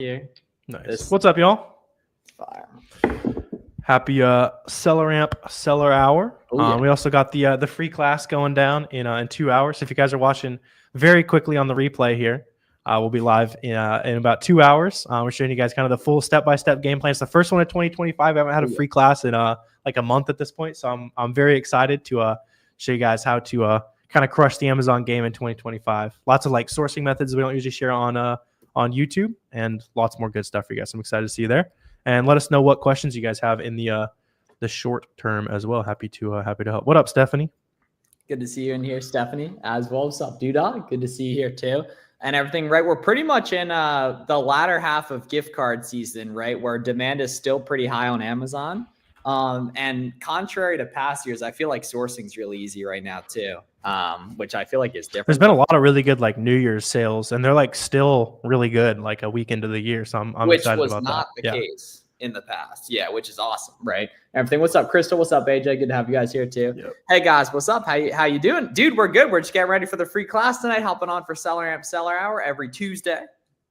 here. Nice. What's up, y'all? Fire. Happy SellerAmp Seller Hour. Oh, yeah. We also got the free class going down in 2 hours. So if you guys are watching very quickly on the replay here, we'll be live in about 2 hours. We're showing you guys kind of the full step-by-step game plan. It's the first one in 2025. I haven't had a free class in like a month at this point, so I'm very excited to show you guys how to kind of crush the Amazon game in 2025. Lots of like sourcing methods we don't usually share on YouTube, and lots more good stuff for you guys. I'm excited to see you there. And let us know what questions you guys have in the short term as well. Happy to help. What up, Stephanie? Good to see you in here, Stephanie, as well. What's up, Doodah? Good to see you here too. And everything, right? We're pretty much in the latter half of gift card season, right? Where demand is still pretty high on Amazon. And contrary to past years, I feel like sourcing is really easy right now too, which I feel like is different. There's been a lot of really good like New Year's sales, and they're like still really good like a week into the year. So I'm excited about that. Which was not the case in the past. Yeah, which is awesome, right? Everything. What's up, Crystal? What's up, AJ? Good to have you guys here too. Yep. Hey guys, what's up? How you doing? Dude, we're good. We're just getting ready for the free class tonight, hopping on for SellerAmp Seller Hour every Tuesday,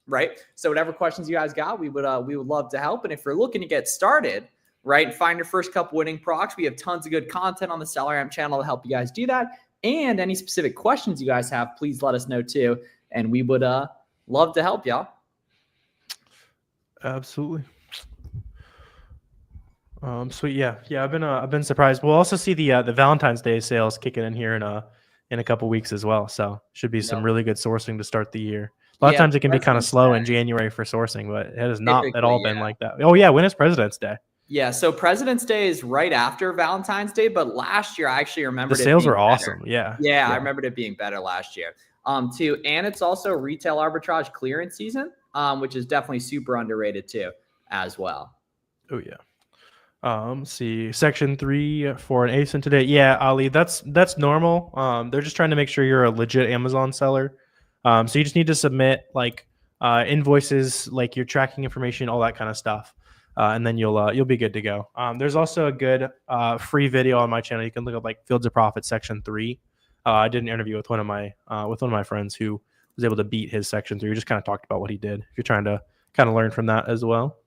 right? So whatever questions you guys got, we would love to help. And if you're looking to get started, right, find your first couple winning procs. We have tons of good content on the SellerAmp channel to help you guys do that. And any specific questions you guys have, please let us know too. And we would love to help y'all. Absolutely. Sweet. Yeah. I've been surprised. We'll also see the Valentine's Day sales kicking in here in a couple weeks as well. So should be some really good sourcing to start the year. A lot of times it can be kind of slow in January for sourcing, but it has not at all been like that. Oh yeah. When is President's Day? Yeah, so President's Day is right after Valentine's Day, but last year I actually remember the sales were awesome. Yeah, I remembered it being better last year. Too, and it's also retail arbitrage clearance season, which is definitely super underrated too, as well. Oh yeah. See section 3 for an ASIN today. Yeah, Ali, that's normal. They're just trying to make sure you're a legit Amazon seller. So you just need to submit like invoices, like your tracking information, all that kind of stuff. And then you'll be good to go. There's also a good free video on my channel. You can look up like Fields of Profit section 3. I did an interview with one of my friends who was able to beat his section 3. We just kind of talked about what he did. If you're trying to kind of learn from that as well.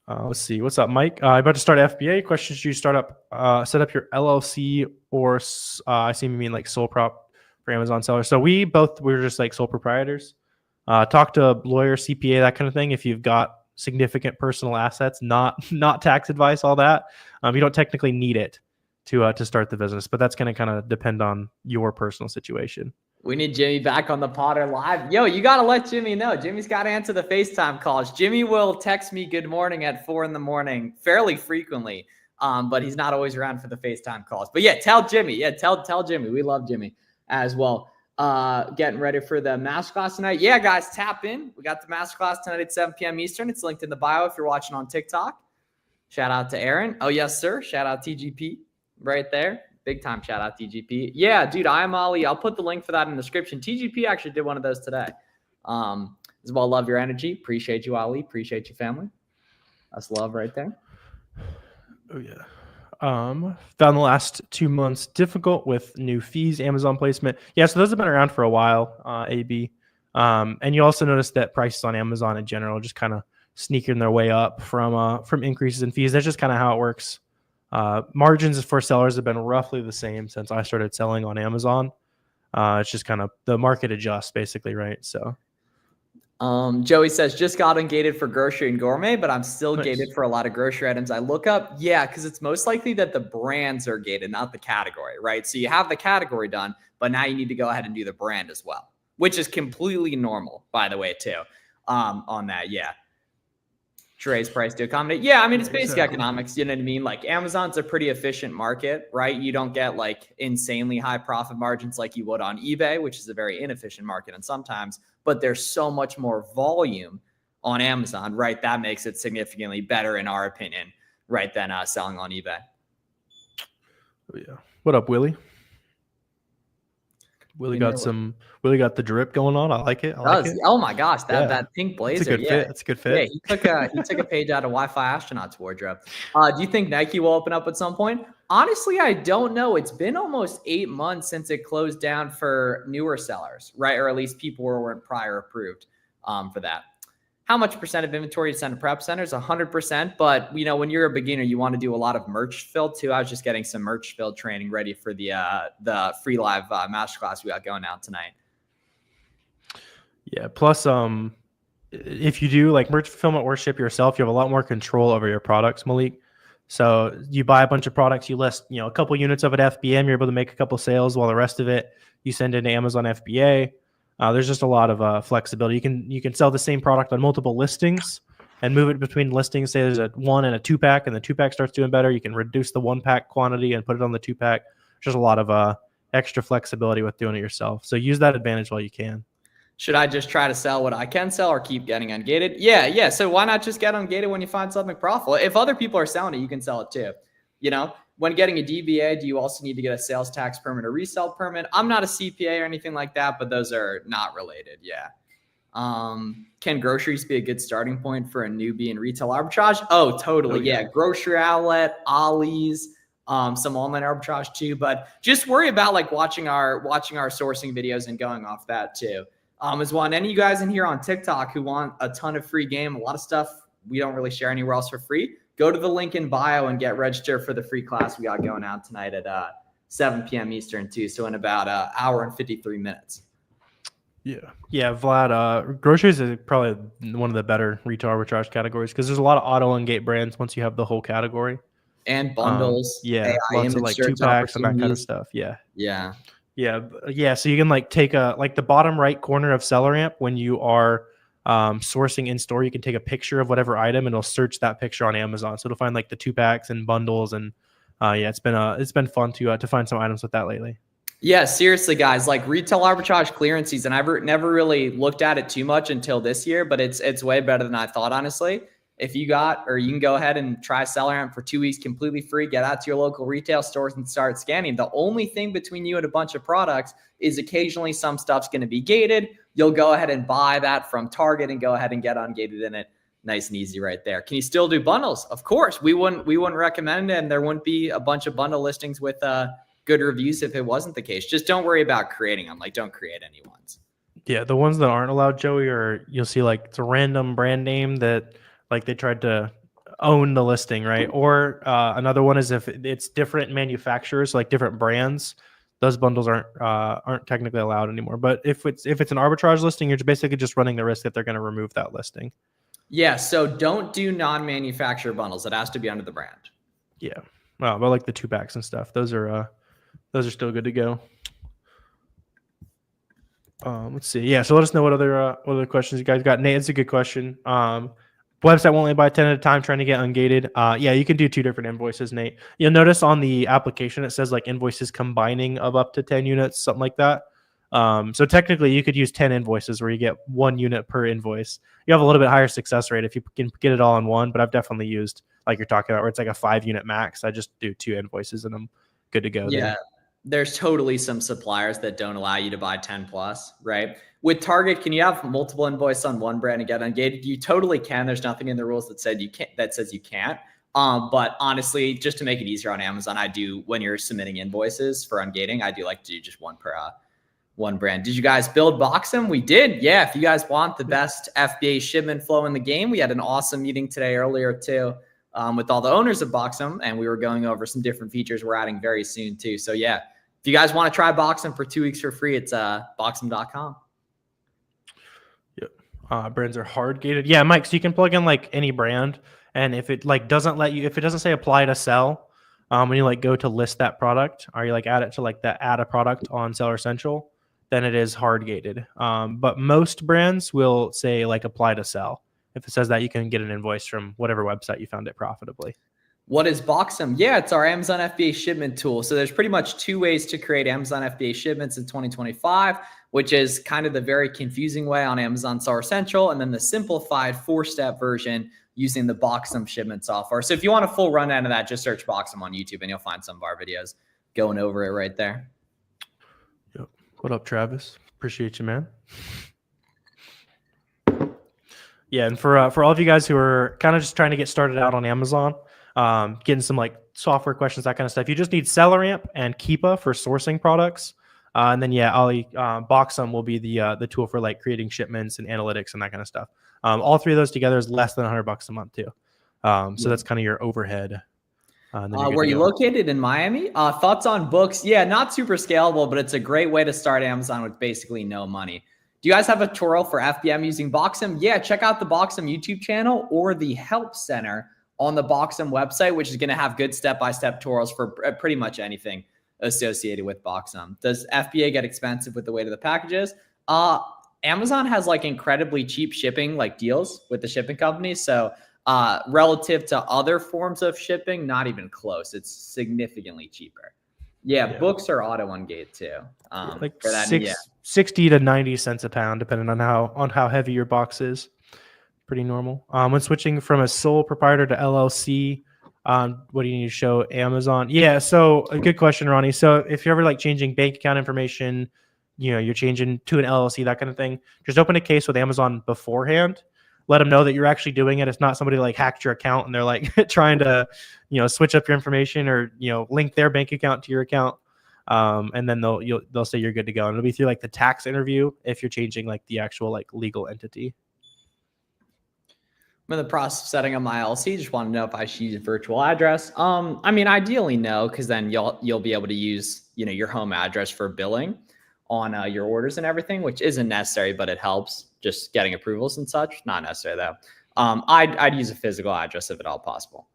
Let's see. What's up, Mike? About to start FBA. Question: should you set up your LLC or I see you mean like sole prop for Amazon sellers? So we're just like sole proprietors. Talk to a lawyer, CPA, that kind of thing. If you've got significant personal assets, not tax advice, all that. You don't technically need it to start the business, but that's going to kind of depend on your personal situation. We need Jimmy back on the Potter Live. Yo, you got to let Jimmy know. Jimmy's got to answer the FaceTime calls. Jimmy will text me good morning at 4 a.m. fairly frequently, but he's not always around for the FaceTime calls. But yeah, tell Jimmy. Yeah, tell Jimmy. We love Jimmy as well. Getting ready for the masterclass tonight. Yeah, guys, tap in. We got the masterclass tonight at 7 p.m. Eastern. It's linked in the bio if you're watching on TikTok. Shout out to Aaron. Oh, yes, sir. Shout out TGP right there. Big time shout out TGP. Yeah, dude, I'm Ollie. I'll put the link for that in the description. TGP actually did one of those today. As well, love your energy. Appreciate you, Ollie. Appreciate you, family. That's love right there. Oh, yeah. Found the last 2 months difficult with new fees, Amazon placement. Yeah, so those have been around for a while, AB. And you also notice that prices on Amazon in general just kind of sneaking their way up from increases in fees. That's just kind of how it works. Margins for sellers have been roughly the same since I started selling on Amazon. It's just kind of the market adjusts basically, right? So. Joey says, just got ungated for grocery and gourmet, but I'm still gated for a lot of grocery items I look up. Yeah, because it's most likely that the brands are gated, not the category, right? So you have the category done, but now you need to go ahead and do the brand as well, which is completely normal, by the way, too, on that. Yeah. Trey's price to accommodate. Yeah, I mean, it's basic economics. You know what I mean? Like Amazon's a pretty efficient market, right? You don't get like insanely high profit margins like you would on eBay, which is a very inefficient market. And sometimes, but there's so much more volume on Amazon, right? That makes it significantly better in our opinion, right? Than selling on eBay. Oh, yeah. What up, Willie? Willie got the drip going on. I like it. Oh my gosh, that pink blazer. It's a good fit. It's a good fit. Yeah, he took a page out of Wi-Fi Astronaut's wardrobe. Do you think Nike will open up at some point? Honestly, I don't know. It's been almost 8 months since it closed down for newer sellers, right? Or at least people who weren't prior approved for that. how much percent of inventory to send to prep centers? 100%. But when you're a beginner, you want to do a lot of merch fill too. I was just getting some merch fill training ready for the free live masterclass we got going out tonight. Yeah. Plus, if you do like merch fulfillment or ship yourself, you have a lot more control over your products, Malik. So you buy a bunch of products, you list, a couple units of it FBM, you're able to make a couple sales, while the rest of it you send into Amazon FBA. There's just a lot of flexibility. You can sell the same product on multiple listings and move it between listings. Say there's a 1 and a 2-pack, and the 2-pack starts doing better. You can reduce the 1-pack quantity and put it on the 2-pack. There's just a lot of extra flexibility with doing it yourself. So use that advantage while you can. Should I just try to sell what I can sell or keep getting ungated? Yeah. So why not just get ungated when you find something profitable? If other people are selling it, you can sell it too. When getting a DBA, do you also need to get a sales tax permit or resale permit? I'm not a CPA or anything like that, but those are not related. Yeah. Can groceries be a good starting point for a newbie in retail arbitrage? Oh, totally. Yeah. Grocery outlet, Ollie's, some online arbitrage too, but just worry about like watching our sourcing videos and going off that too. As well. And any of you guys in here on TikTok who want a ton of free game, a lot of stuff we don't really share anywhere else for free, go to the link in bio and get registered for the free class we got going out tonight at 7 p.m. Eastern too. So in about an hour and 53 minutes. Yeah, Vlad, groceries is probably one of the better retail arbitrage categories because there's a lot of auto ungate brands once you have the whole category. And bundles. Lots of like 2-packs and that kind of stuff. Yeah. So you can like take the bottom right corner of SellerAmp when you are sourcing in store. You can take a picture of whatever item and it'll search that picture on Amazon. So it'll find like the 2-packs and bundles and it's been fun to find some items with that lately. Yeah, seriously, guys. Like retail arbitrage clearance season, I've never really looked at it too much until this year, but it's way better than I thought, honestly. If you can go ahead and try SellerAmp for 2 weeks completely free, get out to your local retail stores and start scanning. The only thing between you and a bunch of products is occasionally some stuff's going to be gated. You'll go ahead and buy that from Target and go ahead and get ungated in it. Nice and easy right there. Can you still do bundles? Of course. We wouldn't recommend it, and there wouldn't be a bunch of bundle listings with good reviews if it wasn't the case. Just don't worry about creating them. Like, don't create any ones. Yeah, the ones that aren't allowed, Joey, or you'll see like it's a random brand name that like they tried to own the listing, right? Or another one is if it's different manufacturers, like different brands, those bundles aren't technically allowed anymore. But if it's an arbitrage listing, you're basically just running the risk that they're going to remove that listing. Yeah, so don't do non-manufacturer bundles. It has to be under the brand. Yeah, well, but like the 2-packs and stuff, those are still good to go. Let's see. Yeah, so let us know what other questions you guys got. Nate, it's a good question. Website won't only buy 10 at a time, trying to get ungated. Yeah, you can do 2 different invoices, Nate. You'll notice on the application it says like invoices combining of up to 10 units, something like that. So technically you could use 10 invoices where you get 1 unit per invoice. You have a little bit higher success rate if you can get it all in one, but I've definitely used like you're talking about where it's like a 5-unit max. I just do 2 invoices and I'm good to go. Yeah. There. There's totally some suppliers that don't allow you to buy 10 plus, right? With Target, can you have multiple invoices on one brand and get ungated? You totally can. There's nothing in the rules that says you can't. But honestly, just to make it easier on Amazon, I do, when you're submitting invoices for ungating, I do like to do just one per one brand. Did you guys build Boxem? We did. Yeah. If you guys want the best FBA shipment flow in the game, we had an awesome meeting today earlier too. With all the owners of Boxem, and we were going over some different features we're adding very soon too. So yeah, if you guys want to try Boxem for 2 weeks for free, it's boxem.com. Yep. Brands are hard gated. Yeah, Mike. So you can plug in like any brand, and if it like doesn't let you, if it doesn't say apply to sell, when you like go to list that product, or you like add it to like the add a product on Seller Central, then it is hard gated. But most brands will say like apply to sell. If it says that, you can get an invoice from whatever website you found it profitably. What is Boxem? Yeah, it's our Amazon FBA shipment tool. So there's pretty much 2 ways to create Amazon FBA shipments in 2025, which is kind of the very confusing way on Amazon Seller Central, and then the simplified 4-step version using the Boxem shipment software. So if you want a full rundown of that, just search Boxem on YouTube and you'll find some of our videos going over it right there. Yep. What up, Travis? Appreciate you, man. Yeah, and for all of you guys who are kind of just trying to get started out on Amazon, getting some like software questions, that kind of stuff, you just need SellerAmp and Keepa for sourcing products, and then yeah, Boxem will be the tool for like creating shipments and analytics and that kind of stuff. All three of those together is less than $100 a month too. So Yeah. that's kind of your overhead. Then you're good Where to you go. located in Miami? Thoughts on books? Yeah, not super scalable, but it's a great way to start Amazon with basically no money. Do you guys have a tutorial for FBM using Boxem? Yeah, check out the Boxem YouTube channel or the Help Center on the Boxem website, which is going to have good step-by-step tutorials for pretty much anything associated with Boxem. Does FBA get expensive with the weight of the packages? Amazon has like incredibly cheap shipping like deals with the shipping companies. So relative to other forms of shipping, not even close. It's significantly cheaper. Yeah. Books are auto ungate too. Like for that, 60 to 90 cents a pound, depending on how heavy your box is. Pretty normal. When switching from a sole proprietor to LLC, what do you need to show Amazon? Yeah, so a good question, Ronnie. So if you're ever like changing bank account information, you're changing to an LLC, that kind of thing, just open a case with Amazon beforehand. Let them know that you're actually doing it. It's not somebody like hacked your account and they're like trying to, switch up your information or, link their bank account to your account. And then they'll say you're good to go. And it'll be through like the tax interview if you're changing like the actual like legal entity. I'm in the process of setting up my LLC. Just want to know if I should use a virtual address. I mean, ideally no, because then you'll be able to use your home address for billing on your orders and everything, which isn't necessary, but it helps just getting approvals and such. Not necessary though. I'd use a physical address if at all possible.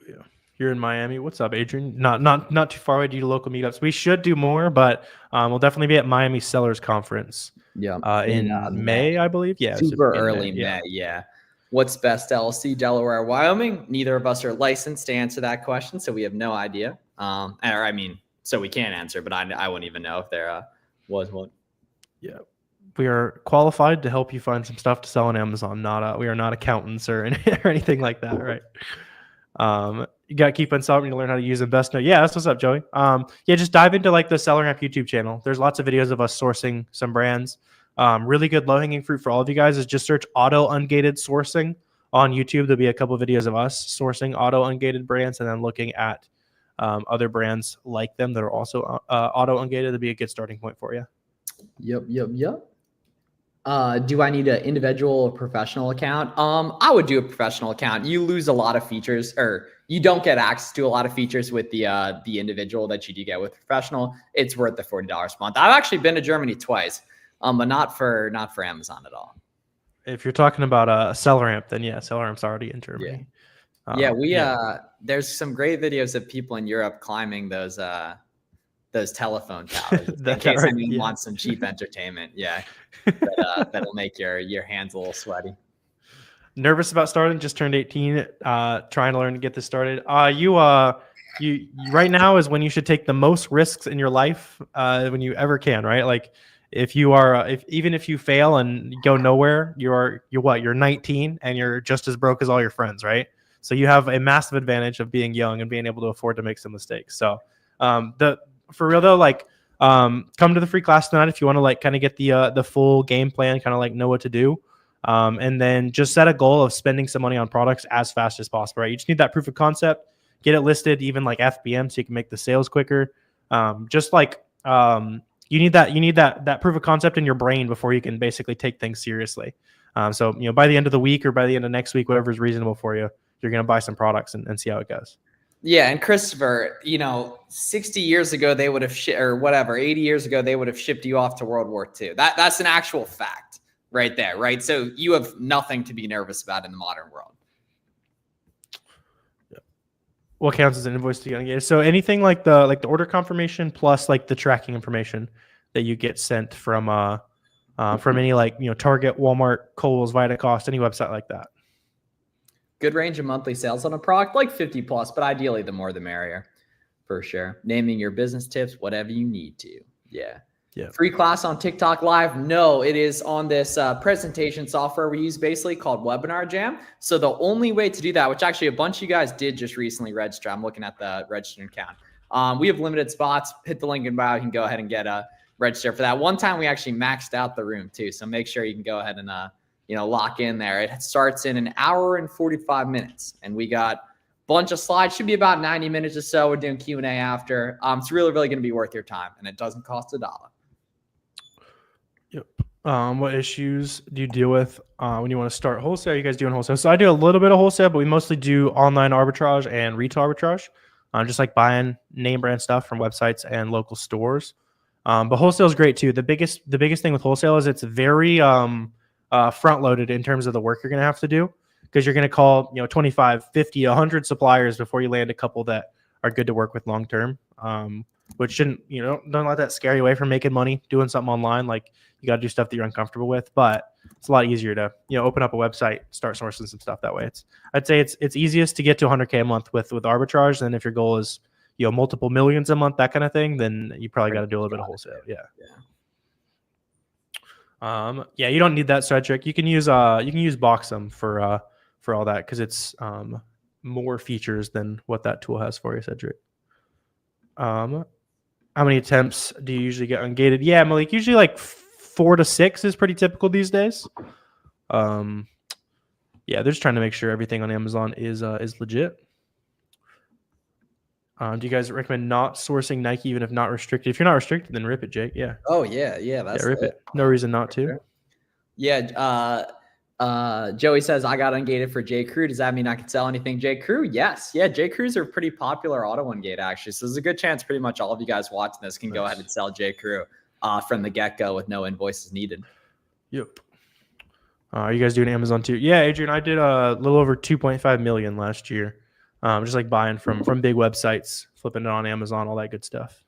Yeah. You're in Miami. What's up, Adrian? Not too far away to do local meetups. We should do more, but we'll definitely be at Miami Sellers Conference. Yeah. In May, I believe. Yeah. Super early May. Yeah. What's best LLC, Delaware, Wyoming? Neither of us are licensed to answer that question, so we have no idea. So we can't answer, but I wouldn't even know if there was one. Yeah. We are qualified to help you find some stuff to sell on Amazon. We are not accountants or anything like that, right? You got to keep on solving to learn how to use Investnote. Yeah, that's what's up, Joey. Just dive into like the SellerAmp YouTube channel. There's lots of videos of us sourcing some brands. Really good low-hanging fruit for all of you guys is just search auto ungated sourcing on YouTube. There'll be a couple of videos of us sourcing auto ungated brands and then looking at other brands like them that are also auto ungated. That'd be a good starting point for you. Yep. Do I need an individual or professional account? I would do a professional account. You lose a lot of features, or you don't get access to a lot of features with the individual that you do get with professional. It's worth the $40 a month. I've actually been to Germany twice, but not for Amazon at all. If you're talking about a SellerAmp, then yeah, SellerAmp's already in Germany. There's some great videos of people in Europe climbing those telephone towers in case anyone wants some cheap entertainment. Yeah. That'll make your hands a little sweaty. Nervous about starting? Just turned 18. Trying to learn to get this started. You right now is when you should take the most risks in your life when you ever can, right? Like if you are, even if you fail and go nowhere, you're 19 and you're just as broke as all your friends, right? So you have a massive advantage of being young and being able to afford to make some mistakes. So for real though, like. Come to the free class tonight if you want to like kind of get the full game plan, kind of like know what to do, and then just set a goal of spending some money on products as fast as possible. Right, you just need that proof of concept, get it listed, even like FBM, so you can make the sales quicker. You need that proof of concept in your brain before you can basically take things seriously. So by the end of the week or by the end of next week, whatever is reasonable for you, you're gonna buy some products and see how it goes. Yeah, and Christopher, 60 years ago they would have 80 years ago they would have shipped you off to World War II. That's an actual fact right there, right? So you have nothing to be nervous about in the modern world. Yeah. What counts as an invoice to get engaged? So anything like the order confirmation plus like the tracking information that you get sent from any Target, Walmart, Kohl's, Vitacost, any website like that. Good range of monthly sales on a product, like 50 plus, but ideally the more the merrier, for sure. Naming your business tips, whatever you need to. Yeah. Free class on TikTok Live? No, it is on this presentation software we use basically called Webinar Jam. So the only way to do that, which actually a bunch of you guys did just recently register. I'm looking at the registered count. We have limited spots. Hit the link in bio. You can go ahead and get register for that. One time we actually maxed out the room too. So make sure you can go ahead and lock in there. It starts in an hour and 45 minutes. And we got a bunch of slides. Should be about 90 minutes or so. We're doing Q&A after. It's really, really going to be worth your time. And it doesn't cost $1. Yep. What issues do you deal with when you want to start wholesale? Are you guys doing wholesale? So I do a little bit of wholesale, but we mostly do online arbitrage and retail arbitrage, just like buying name brand stuff from websites and local stores. But wholesale is great too. The biggest thing with wholesale is it's very front loaded in terms of the work you're going to have to do, because you're going to call 25, 50, 100 suppliers before you land a couple that are good to work with long term. Which shouldn't, don't let that scare you away from making money doing something online. Like, you got to do stuff that you're uncomfortable with, but it's a lot easier to, open up a website, start sourcing some stuff that way. I'd say it's easiest to get to 100K a month with arbitrage. And if your goal is, multiple millions a month, that kind of thing, then you probably got to do a little bit of wholesale. Yeah. Yeah. You don't need that Cedric. You can use Boxum for all that, because it's more features than what that tool has for you, Cedric. How many attempts do you usually get ungated? Yeah, Malik, usually like 4 to 6 is pretty typical these days. Yeah, they're just trying to make sure everything on Amazon is legit. Do you guys recommend not sourcing Nike even if not restricted? If you're not restricted, then rip it, Jake. Yeah. Oh yeah, that's rip it. No reason not to. Yeah. Joey says, I got ungated for J. Crew. Does that mean I can sell anything J. Crew? Yes. Yeah, J. Crews are pretty popular auto ungate, actually. So there's a good chance pretty much all of you guys watching this can go ahead and sell J. Crew from the get-go with no invoices needed. Yep. Are you guys doing Amazon too? Yeah, Adrian, I did a little over 2.5 million last year. Just like buying from big websites, flipping it on Amazon, all that good stuff.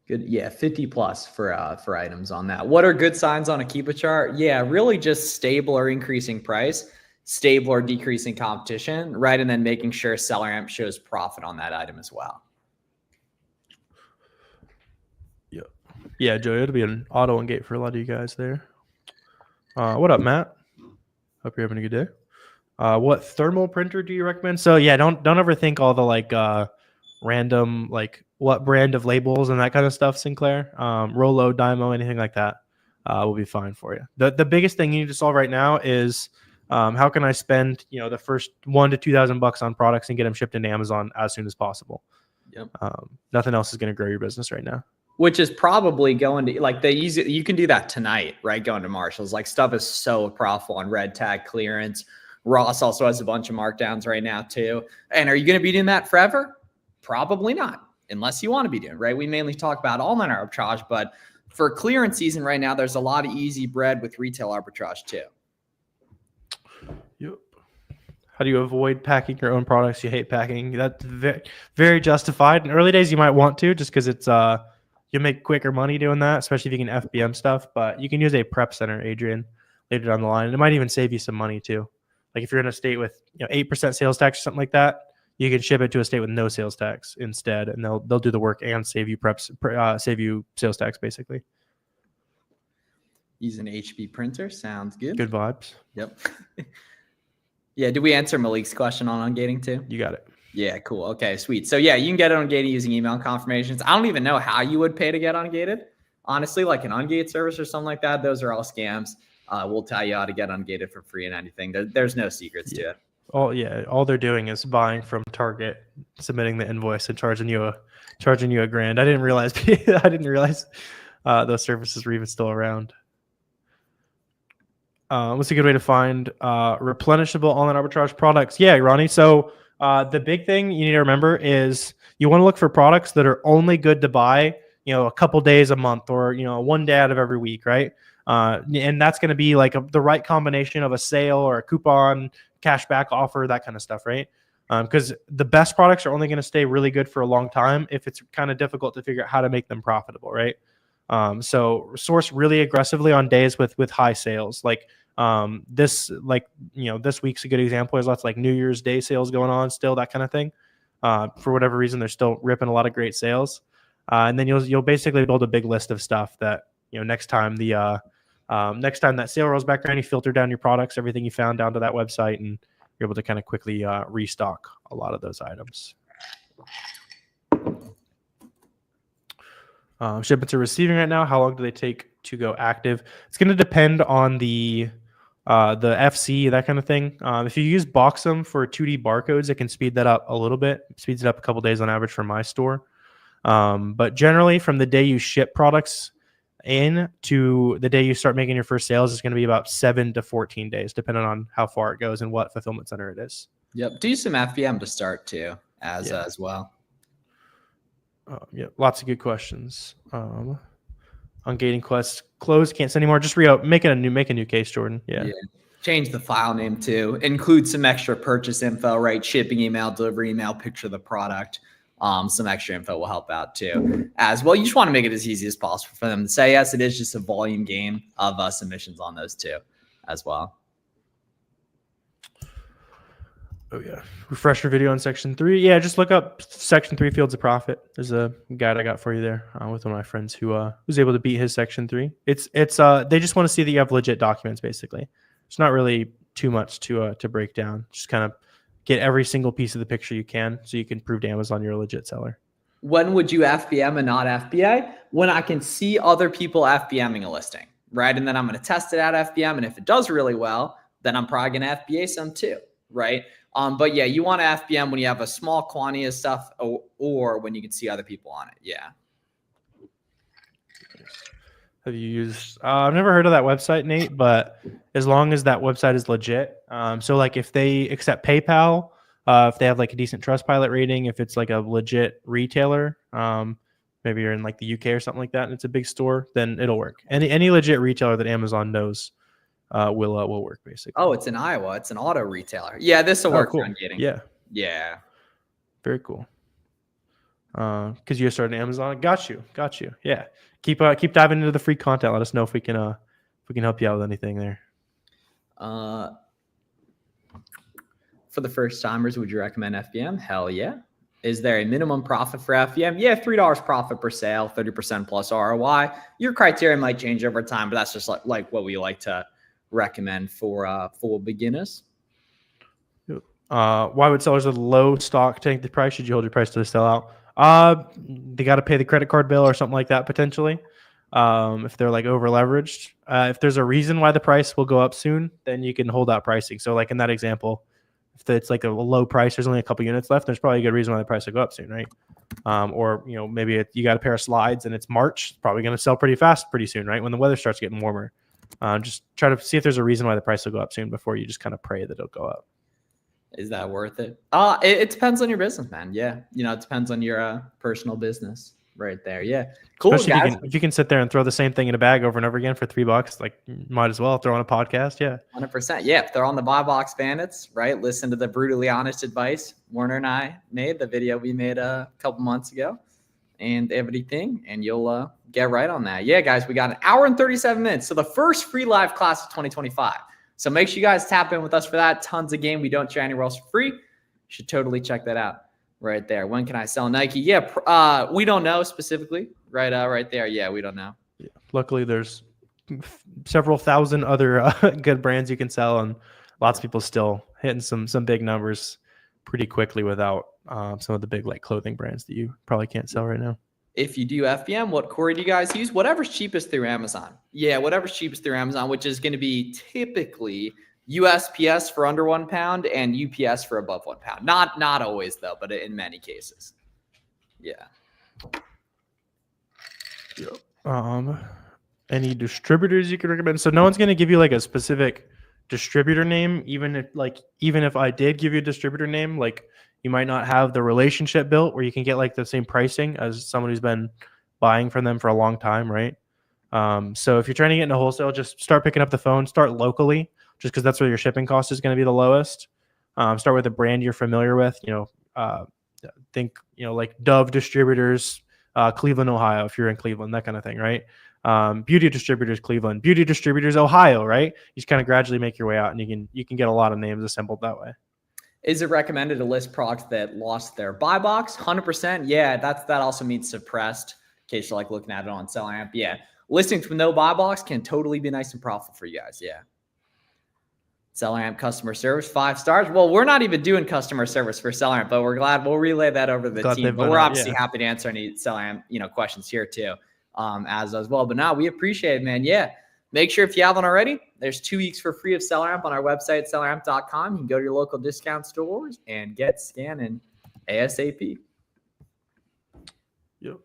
Good. Yeah. 50 plus for items on that. What are good signs on a Keepa chart? Yeah, really just stable or increasing price, stable or decreasing competition, right? And then making sure SellerAmp shows profit on that item as well. Yeah, Joey, it'll be an auto ungate for a lot of you guys there. What up, Matt? Hope you're having a good day. What thermal printer do you recommend? So yeah, don't overthink all the random what brand of labels and that kind of stuff, Sinclair. Rolo, Dymo, anything like that will be fine for you. The biggest thing you need to solve right now is how can I spend the first $1,000 to $2,000 on products and get them shipped into Amazon as soon as possible. Yep. Nothing else is going to grow your business right now. Which is probably going to you can do that tonight, right? Going to Marshall's, stuff is so profitable on red tag clearance. Ross also has a bunch of markdowns right now too. And are you going to be doing that forever? Probably not, unless you want to be doing, right? We mainly talk about online arbitrage, but for clearance season right now, there's a lot of easy bread with retail arbitrage too. Yep. How do you avoid packing your own products? You hate packing. That's very, very justified. In early days, you might want to, just because it's you make quicker money doing that, especially if you can FBM stuff. But you can use a prep center, Adrian, later down the line. It might even save you some money too. Like if you're in a state with 8% sales tax or something like that, you can ship it to a state with no sales tax instead, and they'll do the work and save you save you sales tax basically. Use an HP printer. Sounds good. Good vibes. Yep. Yeah. Did we answer Malik's question on ungating too? You got it. Yeah. Cool. Okay. Sweet. So yeah, you can get it ungated using email confirmations. I don't even know how you would pay to get ungated. Honestly, like an ungate service or something like that. Those are all scams. We'll tell you how to get ungated for free and anything. There's no secrets to it. All they're doing is buying from Target, submitting the invoice, and charging you a $1,000. I didn't realize those services were even still around. What's a good way to find replenishable online arbitrage products? Yeah, Ronnie. So the big thing you need to remember is you want to look for products that are only good to buy, a couple days a month, or one day out of every week, right? And that's going to be the right combination of a sale or a coupon, cashback offer, that kind of stuff, right? Because the best products are only going to stay really good for a long time if it's kind of difficult to figure out how to make them profitable, right? So source really aggressively on days with high sales. This week's a good example. There's lots of New Year's Day sales going on still, that kind of thing. For whatever reason, they're still ripping a lot of great sales. And then you'll basically build a big list of stuff that, next time that sale rolls back around, you filter down your products, everything you found down to that website, and you're able to kind of quickly restock a lot of those items. Shipments are receiving right now. How long do they take to go active? It's going to depend on the FC, that kind of thing. If you use Boxum for 2D barcodes, it can speed that up a little bit. It speeds it up a couple days on average for my store. But generally, from the day you ship products in to the day you start making your first sales is going to be about 7 to 14 days, depending on how far it goes and what fulfillment center it is. Yep. Do some FBM to start too, as well. Yeah, lots of good questions. On gating quest, close, can't send anymore. Just make a new case, Jordan. Yeah. Change the file name too. Include some extra purchase info, right? Shipping email, delivery email, picture of the product. Some extra info will help out too as well. You just want to make it as easy as possible for them to say yes. It is just a volume game of submissions on those two as well. Oh yeah. Refresher video on section 3. Yeah, just look up section 3 fields of profit. There's a guide I got for you there with one of my friends who was able to beat his section 3. It's they just want to see that you have legit documents basically. It's not really too much to break down. Just kind of get every single piece of the picture you can so you can prove to Amazon you're a legit seller. When would you FBM and not FBA? When I can see other people FBMing a listing, right? And then I'm going to test it out FBM. And if it does really well, then I'm probably going to FBA some too, right? But yeah, you want to FBM when you have a small quantity of stuff or when you can see other people on it. Yeah. Have you used, I've never heard of that website, Nate, but as long as that website is legit. So like if they accept PayPal, if they have like a decent Trustpilot rating, if it's like a legit retailer, maybe you're in like the UK or something like that, and it's a big store, then it'll work. Any legit retailer that Amazon knows will work basically. Oh, it's in Iowa. It's an auto retailer. Yeah, this will work. Cool. On getting. Yeah. Very cool. Because you started Amazon. Got you. Yeah. Keep diving into the free content. Let us know if we can help you out with anything there. For the first timers, would you recommend FBM? Hell yeah. Is there a minimum profit for FBM? Yeah, $3 profit per sale, 30% plus ROI. Your criteria might change over time, but that's just like what we like to recommend for full beginners. Why would sellers with low stock take the price? Should you hold your price to the sellout? They got to pay the credit card bill or something like that potentially. If they're like over leveraged, if there's a reason why the price will go up soon, then you can hold out pricing. So like in that example, if it's like a low price, there's only a couple units left, there's probably a good reason why the price will go up soon, right? Or maybe you got a pair of slides and it's March, it's probably going to sell pretty fast pretty soon, right? When the weather starts getting warmer. Just try to see if there's a reason why the price will go up soon before you just kind of pray that it'll go up. Is that worth it? It depends on your business, man. Yeah. It depends on your personal business right there. Yeah. Cool. Especially guys. if you can sit there and throw the same thing in a bag over and over again for $3, like might as well throw on a podcast. Yeah. 100%. Yeah. If they're on the Buy Box Bandits, right? Listen to the brutally honest advice Warner and I made, the video we made a couple months ago and everything. And you'll get right on that. Yeah, guys, we got an hour and 37 minutes. So the first free live class of 2025. So make sure you guys tap in with us for that. Tons of game we don't share anywhere else for free. You should totally check that out right there. When can I sell Nike? Yeah, we don't know specifically. Right there. Yeah, we don't know. Yeah. Luckily, there's several thousand other good brands you can sell, and lots of people still hitting some big numbers pretty quickly without some of the big like clothing brands that you probably can't sell right now. If you do FBM, what query do you guys use? Whatever's cheapest through Amazon. Yeah, whatever's cheapest through Amazon, which is going to be typically USPS for under £1 and UPS for above £1. Not always though, but in many cases. Yeah. Any distributors you could recommend? So no one's going to give you like a specific distributor name, even if I did give you a distributor name, like you might not have the relationship built where you can get like the same pricing as someone who's been buying from them for a long time, right? So if you're trying to get into wholesale, just start picking up the phone, start locally, just because that's where your shipping cost is going to be the lowest. Start with a brand you're familiar with, think, like Dove Distributors, Cleveland, Ohio, if you're in Cleveland, that kind of thing, right? Beauty Distributors, Cleveland, Beauty Distributors, Ohio, right? You just kind of gradually make your way out, and you can get a lot of names assembled that way. Is it recommended to list products that lost their buy box? 100%. Yeah, that also means suppressed. In case you're like looking at it on SellerAmp. Yeah, listings with no buy box can totally be nice and profitable for you guys. Yeah. SellerAmp customer service 5 stars. Well, we're not even doing customer service for SellerAmp, but we're glad we'll relay that over to the team. But we're obviously happy to answer any SellerAmp questions here too, as well. But now we appreciate it, man. Yeah. Make sure if you haven't already, there's 2 weeks for free of SellerAmp on our website, selleramp.com. You can go to your local discount stores and get scanning ASAP. Yep.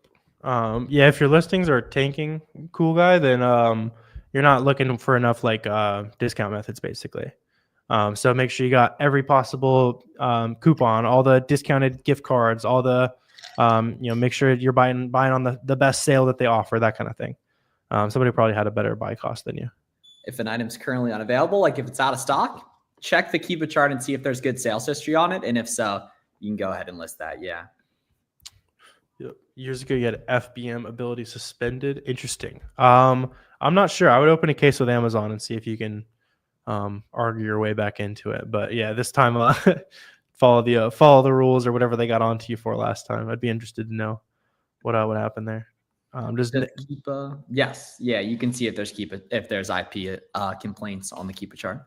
Yeah, if your listings are tanking, cool guy, then you're not looking for enough like discount methods basically. So make sure you got every possible coupon, all the discounted gift cards, all the make sure you're buying on the best sale that they offer, that kind of thing. Somebody probably had a better buy cost than you. If an item's currently unavailable, like if it's out of stock, check the Keepa chart and see if there's good sales history on it. And if so, you can go ahead and list that. Yeah. Yep. Years ago, you had FBM ability suspended. Interesting. I'm not sure. I would open a case with Amazon and see if you can argue your way back into it. But yeah, this time follow the rules or whatever they got onto you for last time. I'd be interested to know what happened there. Does Keepa? Yes. Yeah, you can see if there's IP complaints on the Keepa chart.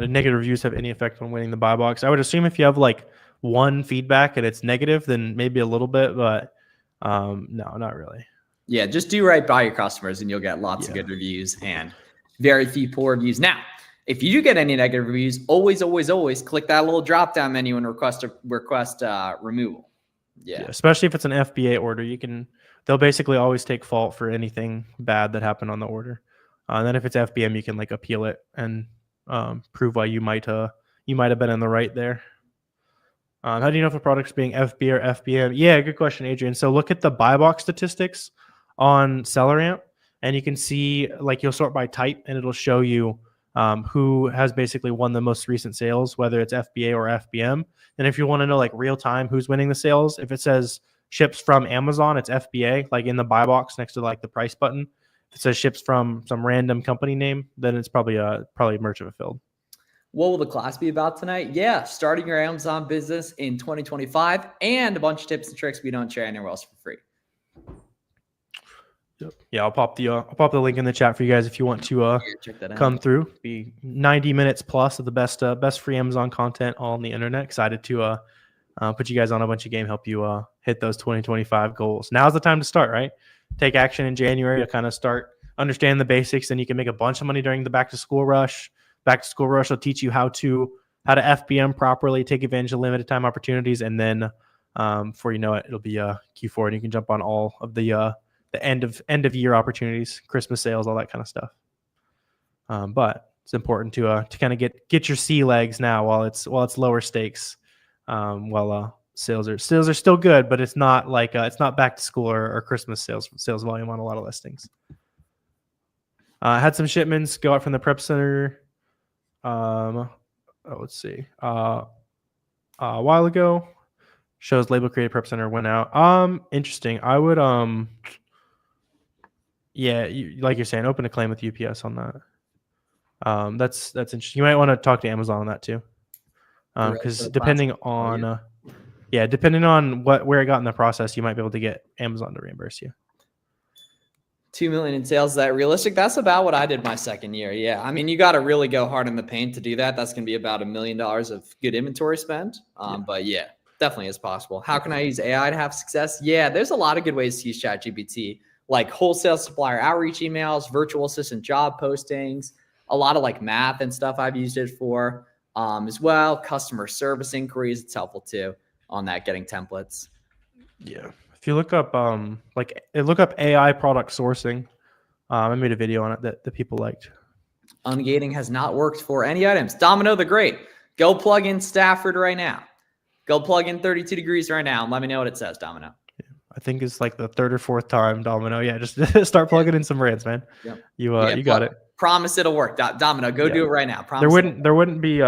Did negative reviews have any effect on winning the buy box? I would assume if you have like one feedback and it's negative, then maybe a little bit, but no, not really. Yeah, just do right by your customers and you'll get lots of good reviews and very few poor reviews. Now, if you do get any negative reviews, always click that little drop down menu and request removal. Yeah, especially if it's an FBA order, they'll basically always take fault for anything bad that happened on the order. And then if it's FBM, you can like appeal it and prove why you might have been in the right there. How do you know if a product's being FB or FBM? Yeah, good question, Adrian. So look at the buy box statistics on SellerAmp, and you can see like you'll sort by type, and it'll show you who has basically won the most recent sales, whether it's FBA or FBM. And if you want to know like real time who's winning the sales, if it says ships from Amazon, it's FBA, like in the buy box next to like the price button. If it says ships from some random company name, then it's probably merchant fulfilled. What will the class be about tonight? Yeah, starting your Amazon business in 2025 and a bunch of tips and tricks we don't share anywhere else for free. Yep. Yeah, I'll pop the link in the chat for you guys if you want to come through. Be 90 minutes plus of the best free Amazon content all on the internet. Excited to put you guys on a bunch of game, help you hit those 2025 goals. Now's the time to start, right? Take action in January to kind of start understanding the basics, and you can make a bunch of money during the back to school rush. Back to school rush will teach you how to FBM properly, take advantage of limited time opportunities, and then before you know it, it'll be Q4, and you can jump on all of the end of year opportunities, Christmas sales, all that kind of stuff. But it's important to kind of get your sea legs now while it's lower stakes. While sales are still good, but it's not like it's not back to school or Christmas sales volume on a lot of listings. Had some shipments go out from the prep center. Let's see. A while ago, shows label created prep center went out. Interesting. I would like you're saying, open a claim with UPS on that. That's interesting. You might want to talk to Amazon on that too. Because depending on where it got in the process, you might be able to get Amazon to reimburse you. 2 million in sales. Is that realistic? That's about what I did my second year. Yeah. I mean, you got to really go hard in the paint to do that. That's going to be about $1 million of good inventory spend. But yeah, definitely is possible. How can I use AI to have success? Yeah, there's a lot of good ways to use ChatGPT, like wholesale supplier outreach emails, virtual assistant job postings, a lot of like math and stuff I've used it for as well. Customer service inquiries. It's helpful too on that, getting templates. Yeah. If you look up look up AI product sourcing, I made a video on it that people liked. Ungating has not worked for any items. Domino the Great. Go plug in Stafford right now. Go plug in 32 degrees right now and let me know what it says, Domino. Yeah. I think it's like the third or fourth time, Domino. Yeah, just start plugging in some brands, man. Yep. You got it. Promise it'll work. Domino, go do it right now. Promise there wouldn't be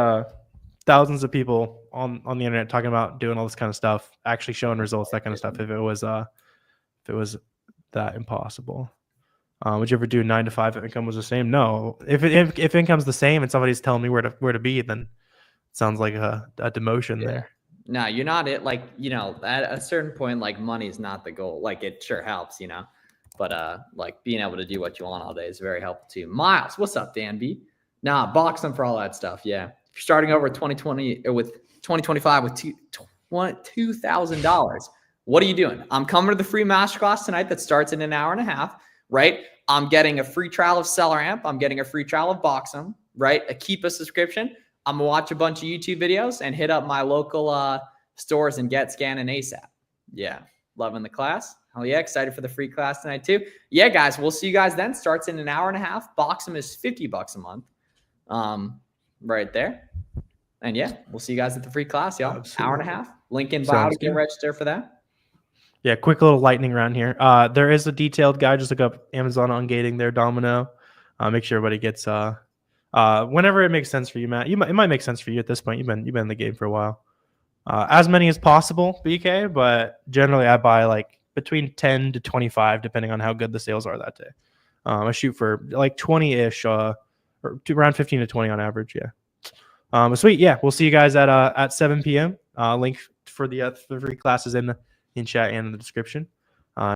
thousands of people on the internet talking about doing all this kind of stuff, actually showing results, that kind of stuff. If it was that impossible. Would you ever do 9 to 5 if income was the same? No. If income's the same and somebody's telling me where to be, then it sounds like a demotion there. No, you're not it. Like, at a certain point, like money is not the goal. Like it sure helps, but like being able to do what you want all day is very helpful too. Miles, what's up, Dan B? Nah, box them for all that stuff. Yeah. If you're starting over with 2020 or with 2025 with $2,000, what are you doing? I'm coming to the free masterclass tonight that starts in an hour and a half, right? I'm getting a free trial of SellerAmp. I'm getting a free trial of Boxem, right? A Keepa subscription. I'm going to watch a bunch of YouTube videos and hit up my local stores and get, scan, and ASAP. Yeah. Loving the class. Oh yeah, excited for the free class tonight too. Yeah, guys, we'll see you guys then. Starts in an hour and a half. Boxem is $50 a month. Right there. And yeah, we'll see you guys at the free class, y'all. Absolutely. Hour and a half. Link in bio to get registered for that. Yeah, quick little lightning round here. There is a detailed guide. Just look up Amazon on gating there, Domino. Make sure everybody gets whenever it makes sense for you, Matt. It might make sense for you at this point. You've been in the game for a while. As many as possible, BK, but generally I buy like between 10 to 25, depending on how good the sales are that day. I shoot for like 20-ish, or around 15 to 20 on average. Yeah. Sweet. Yeah, we'll see you guys at 7 p.m. Link for the free classes in chat and in the description.